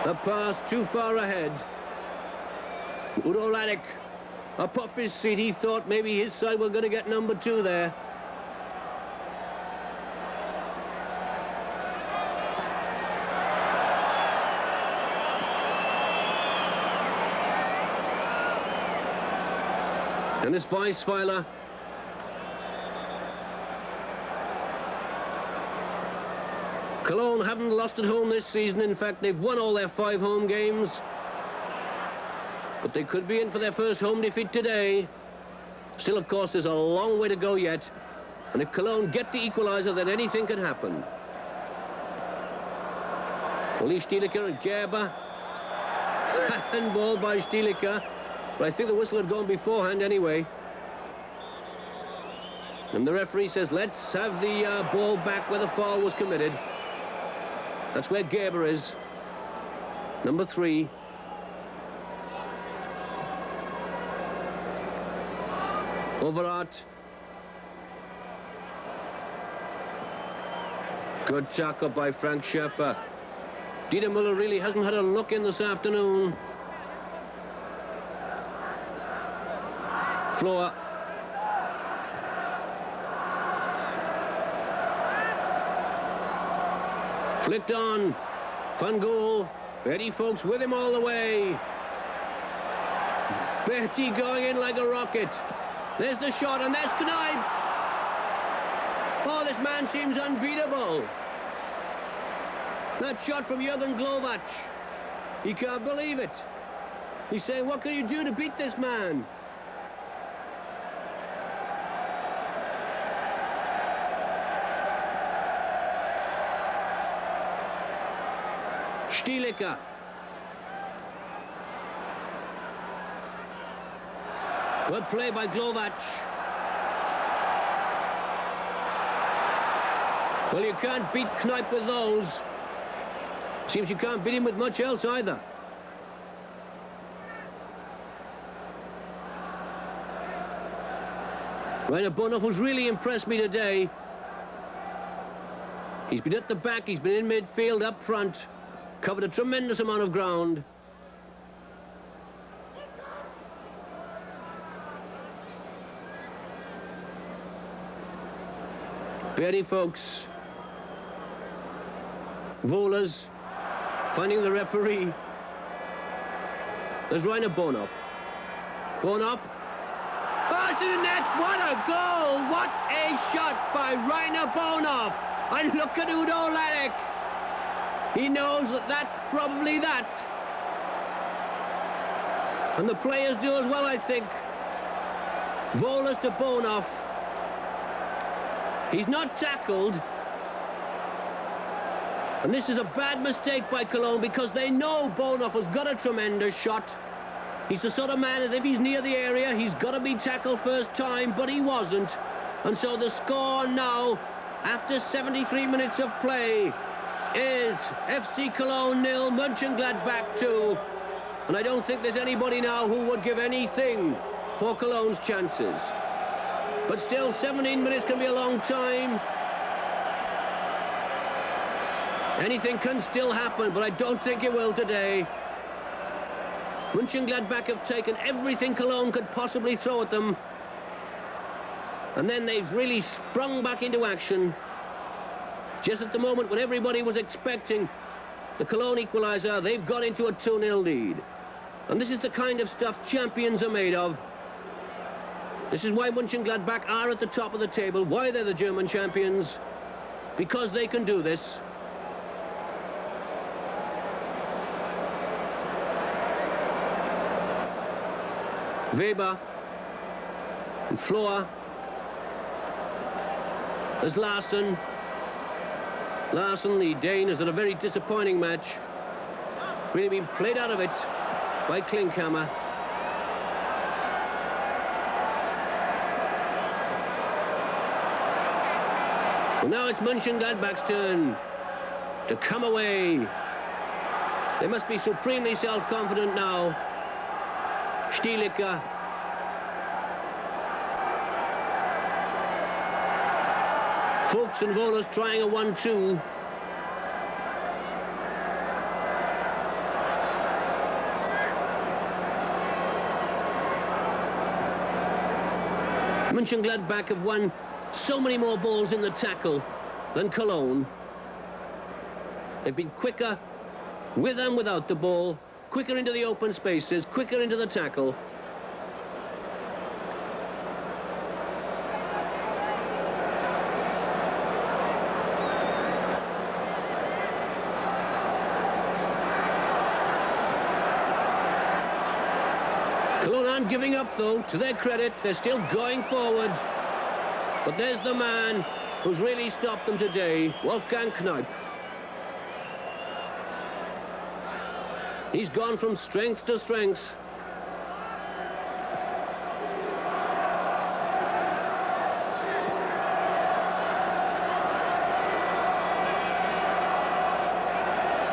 A pass too far ahead. Udo Ladek up off his seat. He thought maybe his side were going to get number 2 there. And it's Weisweiler. Cologne haven't lost at home this season. In fact, they've won all their 5 home games. But they could be in for their first home defeat today. Still, of course, there's a long way to go yet. And if Cologne get the equaliser, then anything can happen. Uli Stielicke and Gerber. Handball by Stielicke. But I think the whistle had gone beforehand anyway. And the referee says, let's have the ball back where the foul was committed. That's where Gerber is. Number 3. Overath. Good tackle by Frank Schäfer. Dieter Müller really hasn't had a look in this afternoon. Floor. Flicked on. Van Gool. Betty Folks with him all the way. Betty going in like a rocket. There's the shot, and there's Kneip. Oh, this man seems unbeatable. That shot from Jürgen Glowacz. He can't believe it. He's saying, what can you do to beat this man? Stielicke. Good play by Glowacz. Well, you can't beat Kneip with those. Seems you can't beat him with much else either. Rainer Bonhoff, who's really impressed me today. He's been at the back, he's been in midfield, up front. Covered a tremendous amount of ground. Betty Folks. Wohlers finding the referee. There's Rainer Bonhoff. Bonhoff. Oh, to the net. What a goal. What a shot by Rainer Bonhoff. And look at Udo Ladek. He knows that that's probably that. And the players do as well, I think. Wohlers to Bonhoff. He's not tackled. And this is a bad mistake by Cologne because they know Bonhoff has got a tremendous shot. He's the sort of man that if he's near the area, he's got to be tackled first time, but he wasn't. And so the score now, after 73 minutes of play, is FC Cologne 0, Mönchengladbach 2. And I don't think there's anybody now who would give anything for Cologne's chances. But still, 17 minutes can be a long time. Anything can still happen, but I don't think it will today. Mönchengladbach have taken everything Cologne could possibly throw at them. And then they've really sprung back into action. Just at the moment when everybody was expecting the Cologne equaliser, they've got into a 2-0 lead. And this is the kind of stuff champions are made of. This is why Mönchengladbach are at the top of the table, why they're the German champions. Because they can do this. Weber and Floor. There's Larsen. Larsen, the Dane, has had a very disappointing match. Really been played out of it by Klinkhammer. Well, now it's Mönchengladbach's turn to come away. They must be supremely self-confident now. Stielicke. Fuchs and Wohlers trying a 1-2. Mönchengladbach have won so many more balls in the tackle than Cologne. They've been quicker with and without the ball, quicker into the open spaces, quicker into the tackle. Cologne aren't giving up, though. To their credit, they're still going forward. But there's the man who's really stopped them today, Wolfgang Kneip. He's gone from strength to strength.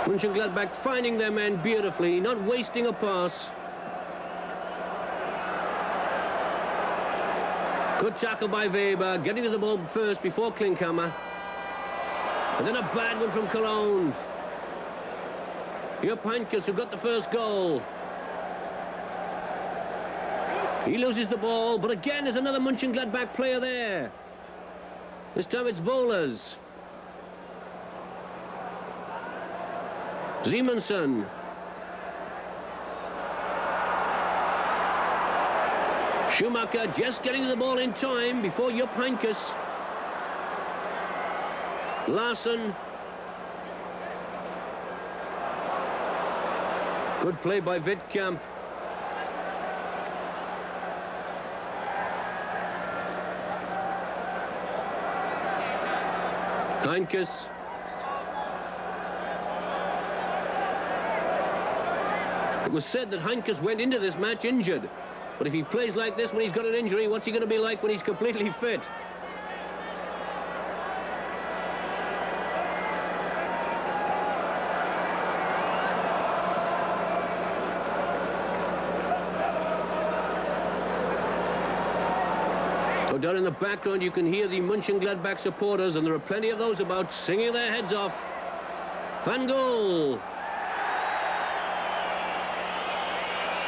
Mönchengladbach finding their men beautifully, not wasting a pass. Good tackle by Weber, getting to the ball first before Klinkhammer. And then a bad one from Cologne. Jupp Heynckes, who got the first goal. He loses the ball, but again there's another Mönchengladbach player there. This time it's Wohlers. Simonsen. Schumacher just getting to the ball in time before Jupp Heynckes. Larsen. Good play by Wittkamp. Heynckes. It was said that Heynckes went into this match injured. But if he plays like this when he's got an injury, what's he going to be like when he's completely fit? So down in the background you can hear the Mönchengladbach supporters, and there are plenty of those about, singing their heads off. Van Gool.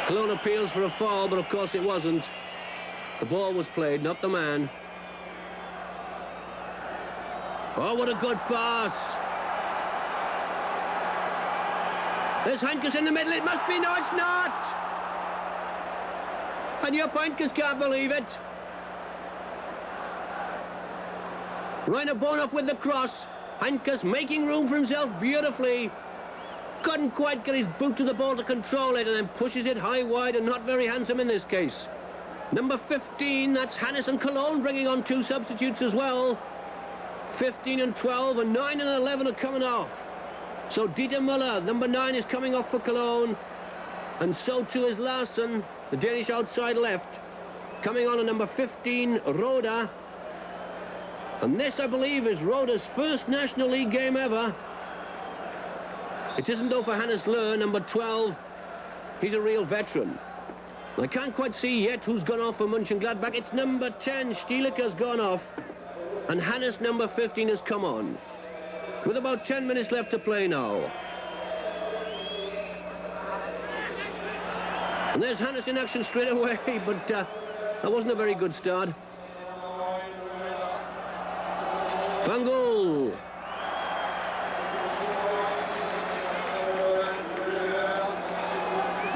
Cologne appeals for a foul, but of course it wasn't. The ball was played, not the man. Oh, what a good pass. There's Heynckes in the middle. It must be. No, it's not. And Jupp Heynckes can't believe it. Rainer Bonhoff with the cross. Heynckes making room for himself beautifully. Couldn't quite get his boot to the ball to control it, and then pushes it high wide, and not very handsome in this case. Number 15, that's Hannes and Cologne bringing on two substitutes as well. 15 and 12, and 9 and 11 are coming off. So Dieter Müller, number 9, is coming off for Cologne, and so too is Larsen, the Danish outside left. Coming on number 15, Roda. And this, I believe, is Roda's first National League game ever. It isn't though for Hannes Löhr, number 12. He's a real veteran. I can't quite see yet who's gone off for Mönchengladbach. It's number 10, Stieleker's gone off. And Hannes, number 15, has come on. With about 10 minutes left to play now. And there's Hannes in action straight away, but that wasn't a very good start. Van Gool.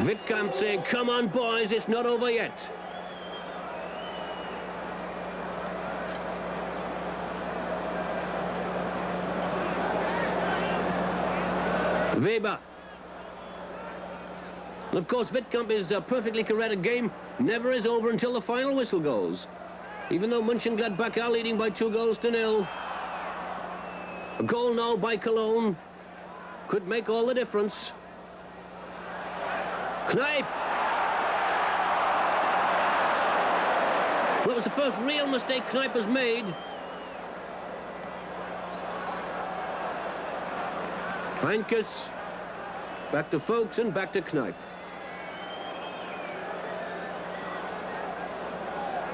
Wittkamp saying, come on, boys, it's not over yet. Weber. And of course, Wittkamp is perfectly correct. A game never is over until the final whistle goes. Even though Mönchengladbach are leading by 2-0. A goal now by Cologne could make all the difference. Kneip. Well, that was the first real mistake Kneip has made. Heynckes. Back to Folks and back to Kneip.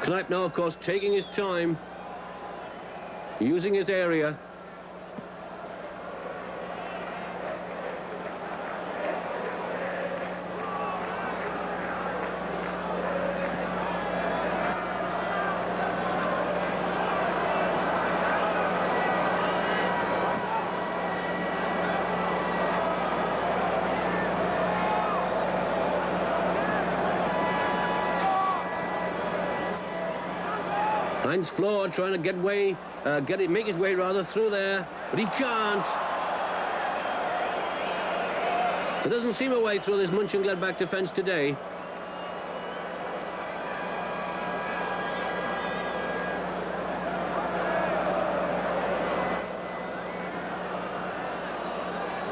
Kneip now, of course, taking his time, using his area. Heinz Flohr trying to make his way rather through there, but he can't. There doesn't seem a way through this Mönchengladbach defence today.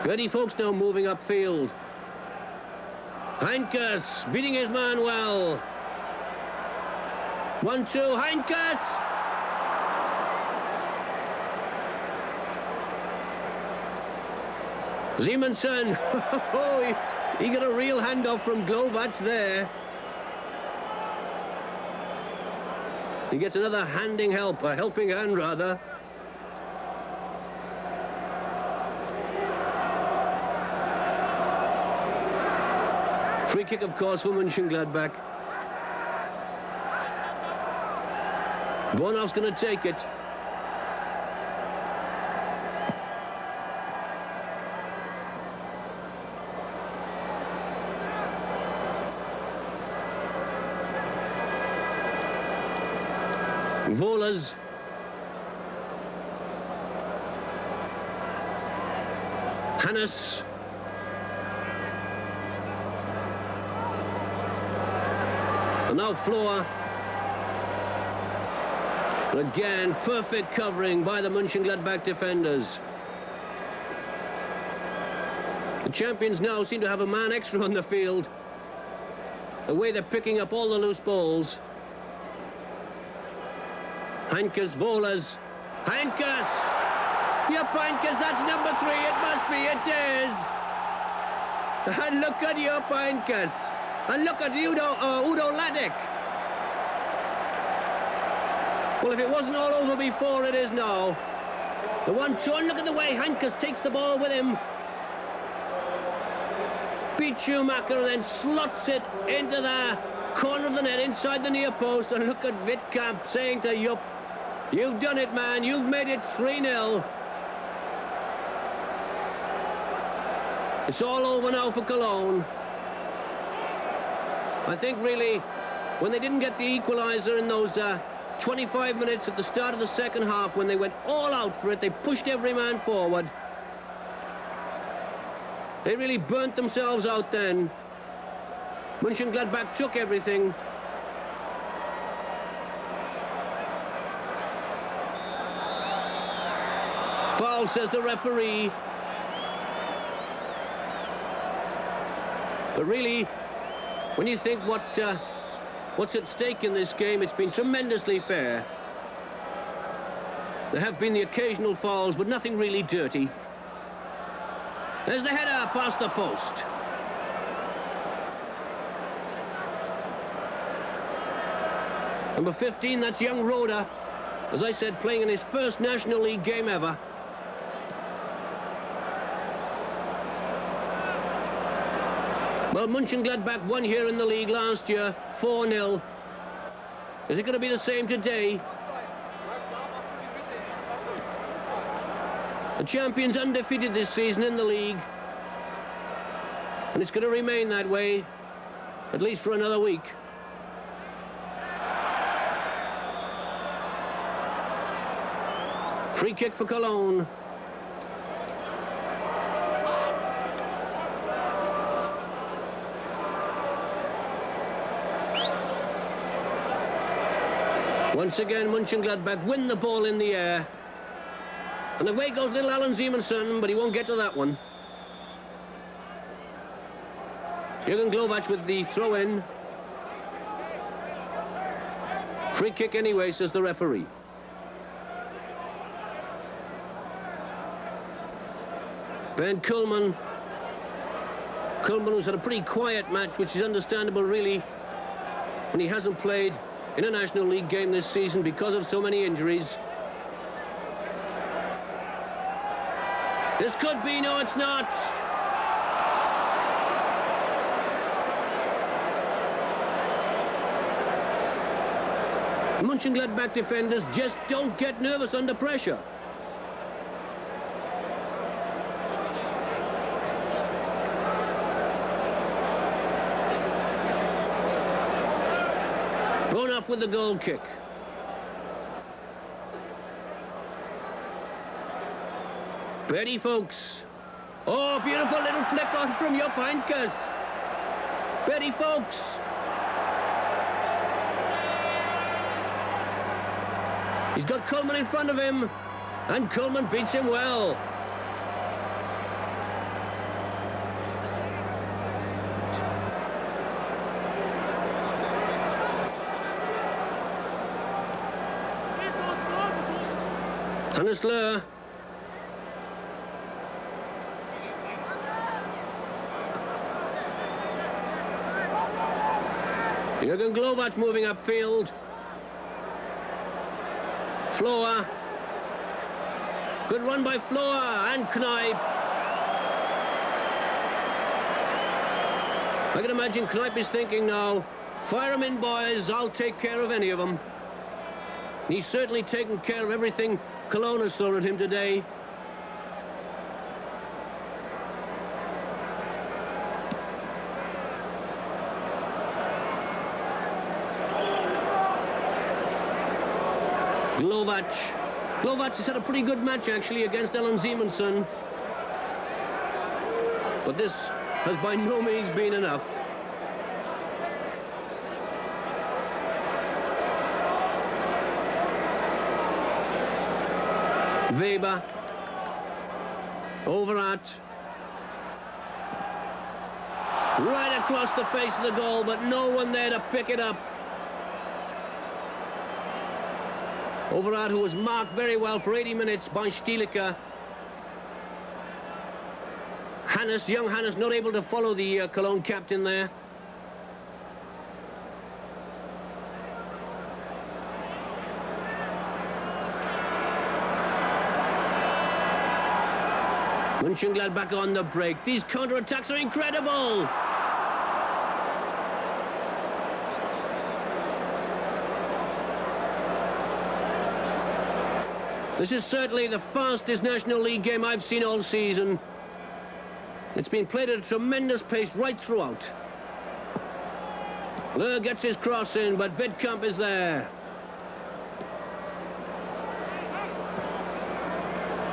Bertie Folks now moving upfield. Heinkes beating his man well. 1-2, Heinkes! Simonsen, he got a real handoff from Glovac there. He gets another a helping hand rather. Free kick, of course, for Mönchengladbach. Bornhoff's going to take it. Volas. Hannes. And now Flohr. Again, perfect covering by the Mönchengladbach defenders. The champions now seem to have a man extra on the field. The way they're picking up all the loose balls. Heinkes, Volas. Heinkes! Yep, Heinkes, that's number 3. It must be, it is. And look at Jupp Heinkes. And look at Udo Ladek. Well, if it wasn't all over before, it is now. The 1-2, and look at the way Heinkes takes the ball with him. Beats Schumacher and then slots it into the corner of the net inside the near post. And look at Wittkamp saying to Jupp, "You've done it, man. You've made it 3-0. It's all over now for Cologne." I think really, when they didn't get the equaliser in those 25 minutes at the start of the second half, when they went all out for it, they pushed every man forward. They really burnt themselves out then. Mönchengladbach took everything. Foul, says the referee. But really, when you think what's at stake in this game, it's been tremendously fair. There have been the occasional fouls, but nothing really dirty. There's the header past the post. Number 15, that's young Roda. As I said, playing in his first National League game ever. Well, Mönchengladbach won here in the league last year, 4-0. Is it going to be the same today? The champions undefeated this season in the league. And it's going to remain that way, at least for another week. Free kick for Cologne. Once again, Mönchengladbach win the ball in the air. And away goes little Alan Simonsen, but he won't get to that one. Jürgen Glovac with the throw-in. Free kick anyway, says the referee. Ben Kuhlmann. Kuhlmann, who's had a pretty quiet match, which is understandable, really, when he hasn't played in a National League game this season because of so many injuries. This could be, no, it's not. Mönchengladbach defenders just don't get nervous under pressure. Bornhoff with the goal kick. Betty Folks. Oh, beautiful little flick on from Jupp Heynckes. Betty Folks. He's got Coleman in front of him, and Coleman beats him well. Hannes Löhr. Jürgen Glovac moving upfield. Floor. Good run by Floor and Kneip. I can imagine Kneip is thinking now, fire them in, boys, I'll take care of any of them. He's certainly taken care of everything Cologne has thrown at him today. Glovac has had a pretty good match, actually, against Alan Simonsen. But this has by no means been enough. Weber. Overath. Right across the face of the goal, but no one there to pick it up. Overath, who was marked very well for 80 minutes by Stielicke. Hannes, young Hannes, not able to follow the Cologne captain there. Mönchengladbach on the break. These counter-attacks are incredible. This is certainly the fastest National League game I've seen all season. It's been played at a tremendous pace right throughout. Löhr gets his cross in, but Wittkamp is there.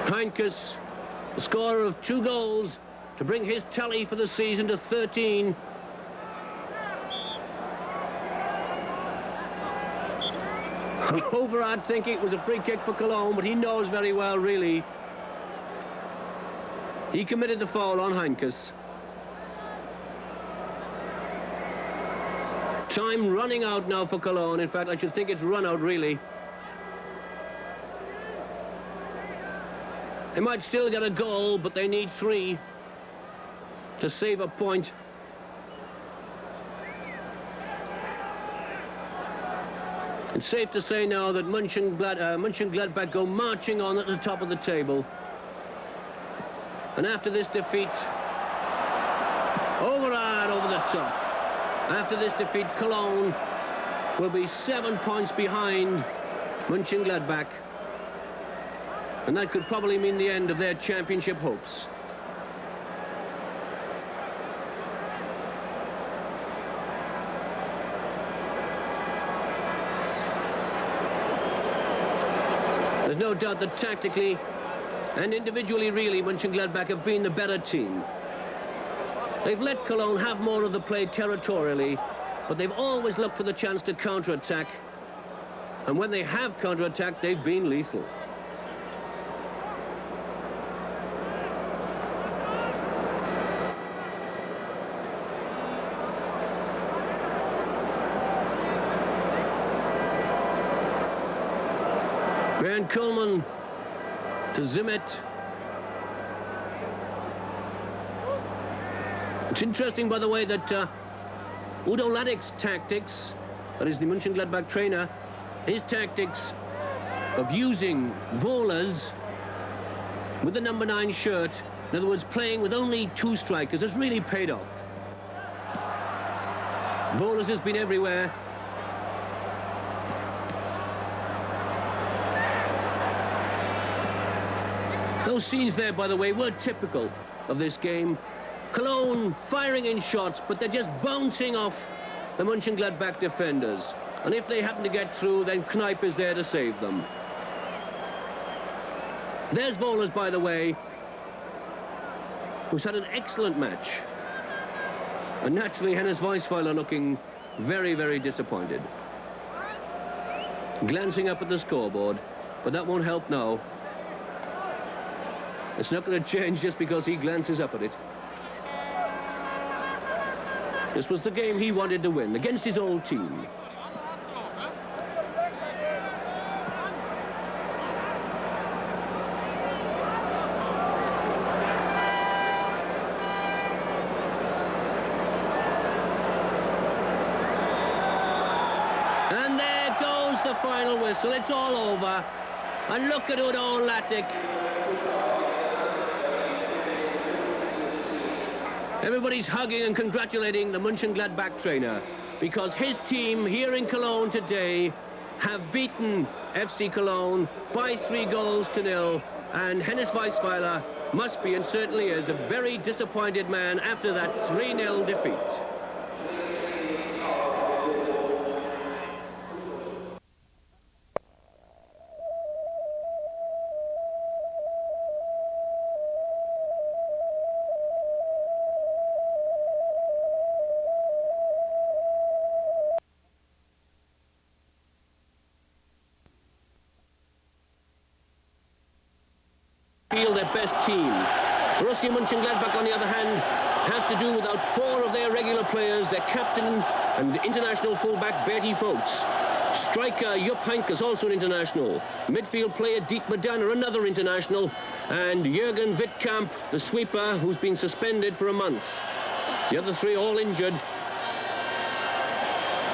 Heynckes, the scorer of 2 goals to bring his tally for the season to 13. Overath thinking it was a free kick for Cologne, but he knows very well, really. He committed the foul on Heynckes. Time running out now for Cologne. In fact, I should think it's run out, really. They might still get a goal, but they need 3 to save a point. It's safe to say now that Mönchengladbach go marching on at the top of the table. And after this defeat, Overath over the top. After this defeat, Cologne will be 7 points behind Mönchengladbach. And that could probably mean the end of their championship hopes. There's no doubt that tactically and individually, really, Mönchengladbach have been the better team. They've let Cologne have more of the play territorially, but they've always looked for the chance to counter-attack. And when they have counter-attacked, they've been lethal. Bernd Kohlmann to Zimmet. It's interesting, by the way, that Udo Ladek's tactics, that is the Mönchengladbach trainer, his tactics of using Wohlers with the number 9 shirt, in other words, playing with only 2 strikers, has really paid off. Wohlers has been everywhere. Those scenes there, by the way, were typical of this game. Cologne firing in shots, but they're just bouncing off the Mönchengladbach defenders. And if they happen to get through, then Kneip is there to save them. There's Wohlers, by the way. who's had an excellent match. And naturally, Hennes Weisweiler looking very, very disappointed. Glancing up at the scoreboard, but that won't help now. It's not going to change just because he glances up at it. This was the game he wanted to win against his old team. And there goes the final whistle. It's all over. And look at Udo Lattek. Everybody's hugging and congratulating the Mönchengladbach trainer because his team here in Cologne today have beaten FC Cologne by 3-0, and Hennes Weisweiler must be and certainly is a very disappointed man after that 3-0 defeat. Feel their best team. Borussia Mönchengladbach, on the other hand, have to do without 4 of their regular players, their captain and international fullback Bertie Vogts. Striker Jupp Heynckes, also an international. Midfield player Dietmar Danner, another international. And Jürgen Wittkamp, the sweeper, who's been suspended for a month. The other 3 all injured.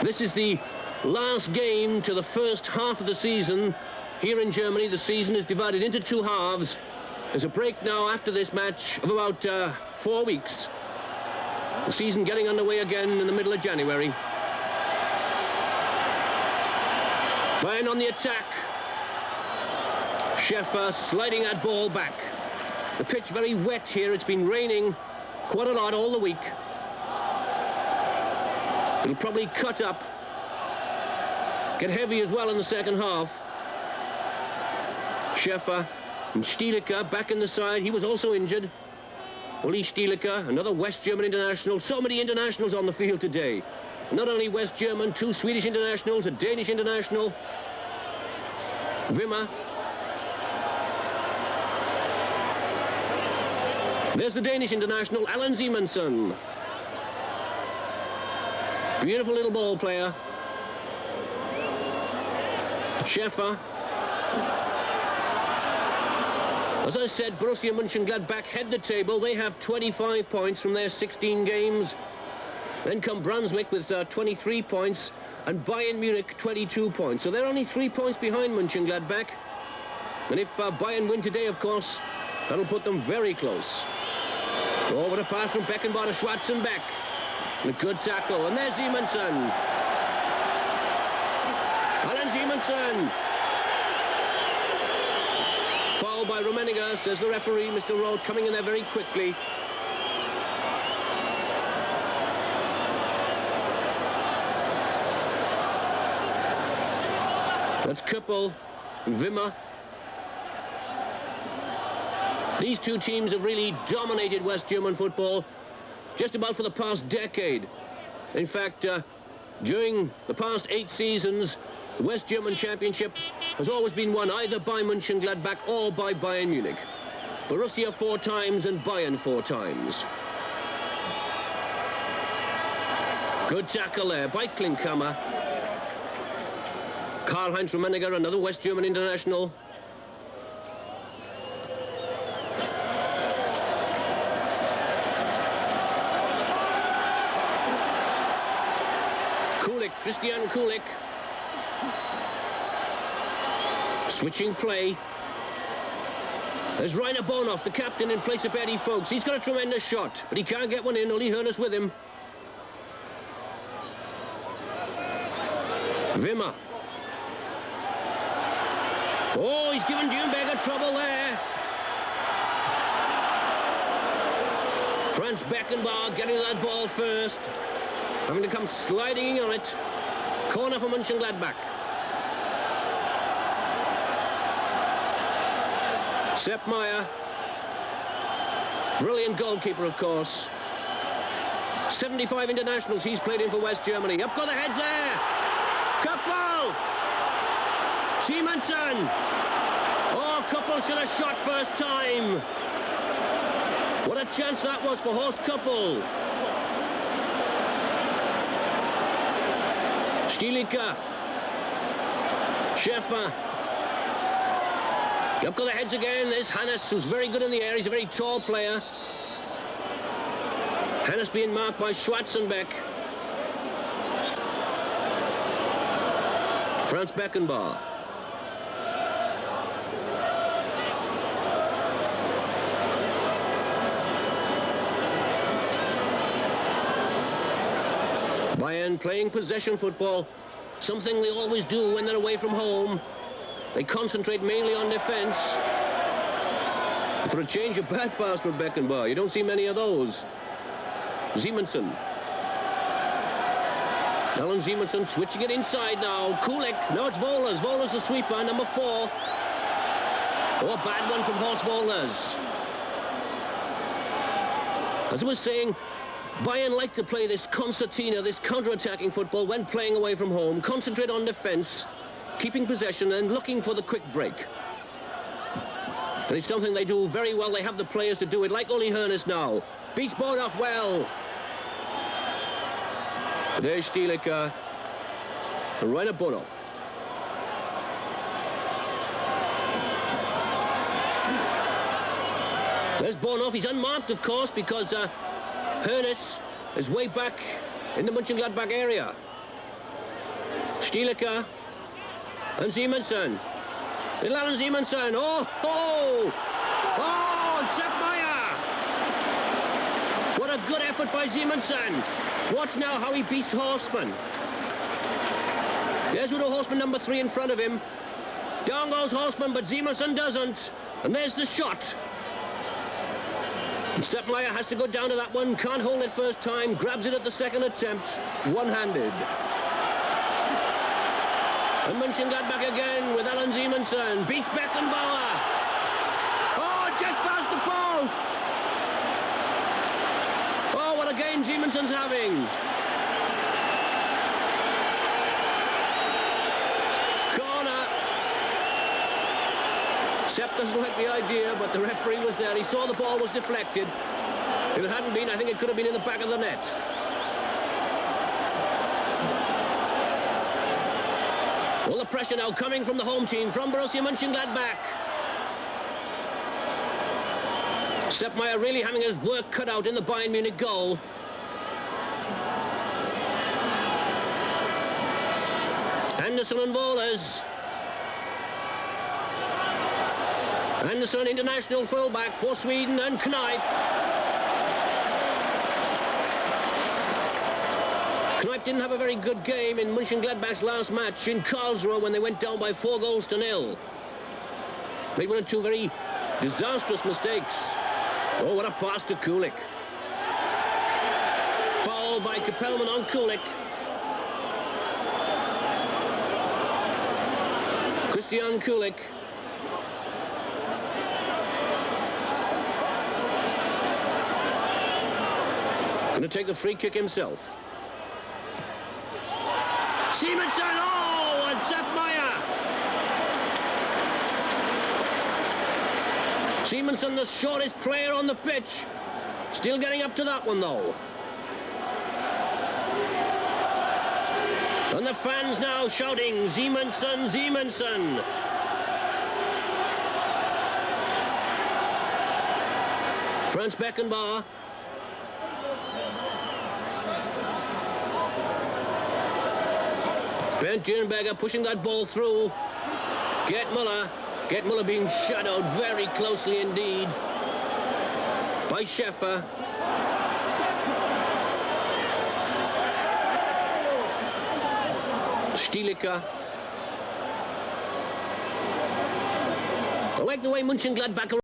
This is the last game to the first half of the season. Here in Germany, the season is divided into 2 halves. There's a break now after this match of about 4 weeks. The season getting underway again in the middle of January. Bayern on the attack. Schäfer sliding that ball back. The pitch very wet here. It's been raining quite a lot all the week. It'll probably cut up. Get heavy as well in the second half. Schäfer and Stielicke back in the side. He was also injured. Uli Stielicke, another West German international. So many internationals on the field today. Not only West German, 2 Swedish internationals, a Danish international. Wimmer. There's the Danish international, Allan Simonsen. Beautiful little ball player. Schäfer. As I said, Borussia Mönchengladbach head the table. They have 25 points from their 16 games. Then come Brunswick with 23 points and Bayern Munich 22 points. So they're only 3 points behind Mönchengladbach. And if Bayern win today, of course, that'll put them very close. Oh, what a pass from Beckenbauer to Schwarzenbeck. And a good tackle. And there's Simonsen. Allan Simonsen. Foul by Rummenigge, says the referee. Mr. Roth coming in there very quickly. That's Köppel and Wimmer. These 2 teams have really dominated West German football just about for the past decade. In fact, during the past 8 seasons, the West German Championship has always been won either by Mönchengladbach or by Bayern Munich. Borussia 4 times and Bayern 4 times. Good tackle there by Klinkhammer. Karl-Heinz Rummenigge, another West German international. Christian Kulik. Switching play. There's Rainer Bonhoff, the captain, in place of Bertie Vogts. He's got a tremendous shot, but he can't get one in. Uli Hoeneß with him. Wimmer. Oh, he's given Dürnberger trouble there. Franz Beckenbauer getting that ball first. Having to come sliding on it. Corner for Mönchengladbach. Sepp Maier. Brilliant goalkeeper, of course. 75 internationals he's played in for West Germany. Up go the heads there. Couple. Simonsen. Oh, Couple should have shot first time. What a chance that was for Horst Couple. Stielike. Schäfer. Up go the heads again. There's Hannes, who's very good in the air. He's a very tall player. Hannes being marked by Schwarzenbeck. Franz Beckenbauer. Bayern playing possession football, something they always do when they're away from home. They concentrate mainly on defense. For a change, a bad pass from Beckenbauer. You don't see many of those. Simonsen. Alan Simonsen switching it inside now. Kulik. No, it's Wohlers. Wohlers the sweeper, number 4. Oh, bad one from Horst Wohlers. As I was saying, Bayern like to play this concertina, this counter-attacking football when playing away from home. Concentrate on defense, keeping possession and looking for the quick break. And it's something they do very well. They have the players to do it, like Uli Hoeneß now. Beats both off well. There's Stielike and Rainer Bonhoff. There's Bonhoff. He's unmarked, of course, because Hoeneß is way back in the Mönchengladbach area. Stielike and Simonsen. Little Alan Simonsen. Oh, oh! Oh, and Sepp Maier! What a good effort by Simonsen. Watch now how he beats Horstmann. There's Udo Horstmann, number 3, in front of him. Down goes Horstmann, but Simonsen doesn't. And there's the shot. And Sepp Maier has to go down to that one. Can't hold it first time. Grabs it at the second attempt. One-handed. And Mönchengladbach again with Alan Simonsen. Beats Beckenbauer. Oh, just past the post. Oh, what a game Simonsen's having. Corner. Sepp doesn't like the idea, but the referee was there. He saw the ball was deflected. If it hadn't been, I think it could have been in the back of the net. All the pressure now coming from the home team, from Borussia Mönchengladbach. Sepp Maier really having his work cut out in the Bayern Munich goal. Anderson and Wohlers. Anderson, international fullback for Sweden, and Kneipp. Kneipp didn't have a very good game in Mönchengladbach's last match in Karlsruhe when they went down by 4-0. Made one or two very disastrous mistakes. Oh, what a pass to Kulik. Foul by Kapellmann on Kulik. Christian Kulik. Going to take the free kick himself. Simonsen, oh, and Sepp Maier. Simonsen, the shortest player on the pitch. Still getting up to that one, though. And the fans now shouting, Simonsen, Simonsen. Franz Beckenbauer. Bernd Dürnberger pushing that ball through. Gerd Müller. Gerd Müller being shadowed very closely indeed by Schäfer. Stielike. I like the way Mönchengladbach